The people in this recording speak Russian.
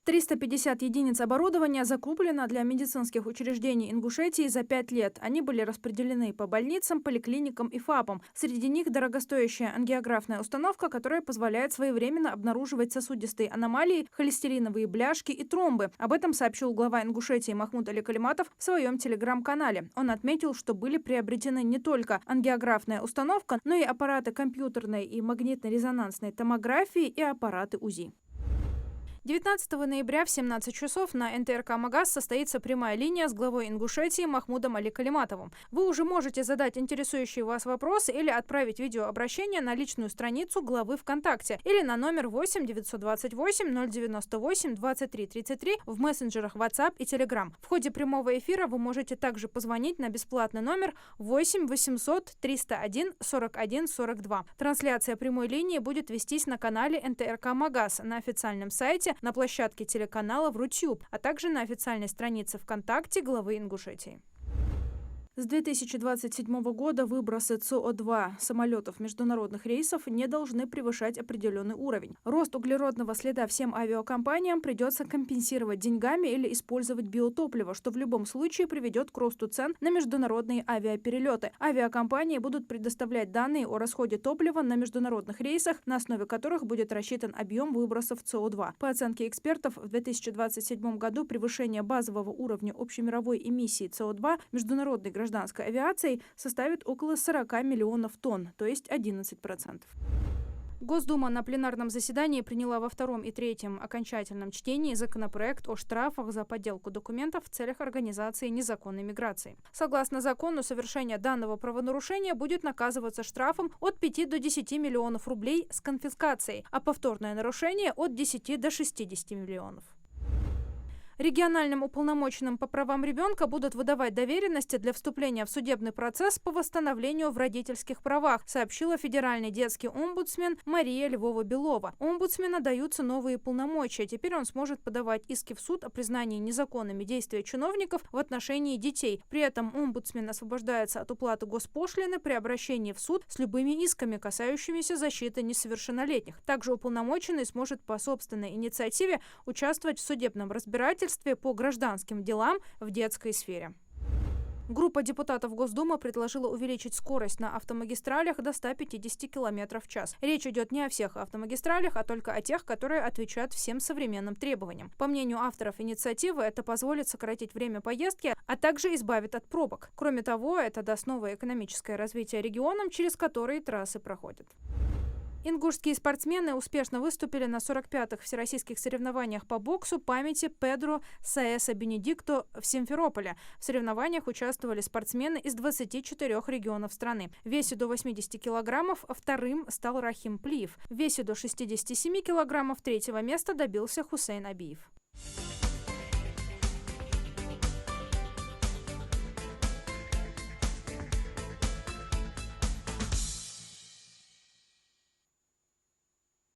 350 единиц оборудования закуплено для медицинских учреждений Ингушетии за 5 лет. Они были распределены по больницам, поликлиникам и ФАПам. Среди них дорогостоящая ангиографная установка, которая позволяет своевременно обнаруживать сосудистые аномалии, холестериновые бляшки и тромбы. Об этом сообщил глава Ингушетии Махмуд Али Калиматов в своем телеграм-канале. Он отметил, что были приобретены не только ангиографная установка, но и аппараты компьютерной и магнитно-резонансной томографии и аппараты УЗИ. 19 ноября в 17 часов на НТРК «Магаз» состоится прямая линия с главой Ингушетии Махмудом Али Калиматовым. Вы уже можете задать интересующие вас вопросы или отправить видеообращение на личную страницу главы ВКонтакте или на номер 8 928 098 23 33 в мессенджерах WhatsApp и Telegram. В ходе прямого эфира вы можете также позвонить на бесплатный номер 8 800 301 41 42. Трансляция прямой линии будет вестись на канале НТРК «Магаз» на официальном сайте, на площадке телеканала в Рутюб, а также на официальной странице ВКонтакте главы Ингушетии. С 2027 года выбросы СО2 самолетов международных рейсов не должны превышать определенный уровень. Рост углеродного следа всем авиакомпаниям придется компенсировать деньгами или использовать биотопливо, что в любом случае приведет к росту цен на международные авиаперелеты. Авиакомпании будут предоставлять данные о расходе топлива на международных рейсах, на основе которых будет рассчитан объем выбросов СО2. По оценке экспертов, в 2027 году превышение базового уровня общемировой эмиссии СО2 международной гражданской авиацией составит около 40 миллионов тонн, то есть 11%. Госдума на пленарном заседании приняла во втором и третьем окончательном чтении законопроект о штрафах за подделку документов в целях организации незаконной миграции. Согласно закону, совершение данного правонарушения будет наказываться штрафом от 5 до 10 миллионов рублей с конфискацией, а повторное нарушение от 10 до 60 миллионов. Региональным уполномоченным по правам ребенка будут выдавать доверенности для вступления в судебный процесс по восстановлению в родительских правах, сообщила федеральный детский омбудсмен Мария Львова-Белова. Омбудсмена даются новые полномочия. Теперь он сможет подавать иски в суд о признании незаконными действия чиновников в отношении детей. При этом омбудсмен освобождается от уплаты госпошлины при обращении в суд с любыми исками, касающимися защиты несовершеннолетних. Также уполномоченный сможет по собственной инициативе участвовать в судебном разбирательстве по гражданским делам в детской сфере. Группа депутатов Госдумы предложила увеличить скорость на автомагистралях до 150 км в час. Речь идет не о всех автомагистралях, а только о тех, которые отвечают всем современным требованиям. По мнению авторов инициативы, это позволит сократить время поездки, а также избавит от пробок. Кроме того, это даст новое экономическое развитие регионам, через которые трассы проходят. Ингушские спортсмены успешно выступили на 45-х всероссийских соревнованиях по боксу памяти Педро Саэса Бенедикто в Симферополе. В соревнованиях участвовали спортсмены из 24 регионов страны. В весе до 80 килограммов вторым стал Рахим Плиев. В весе до 67 килограммов третьего места добился Хусейн Абиев.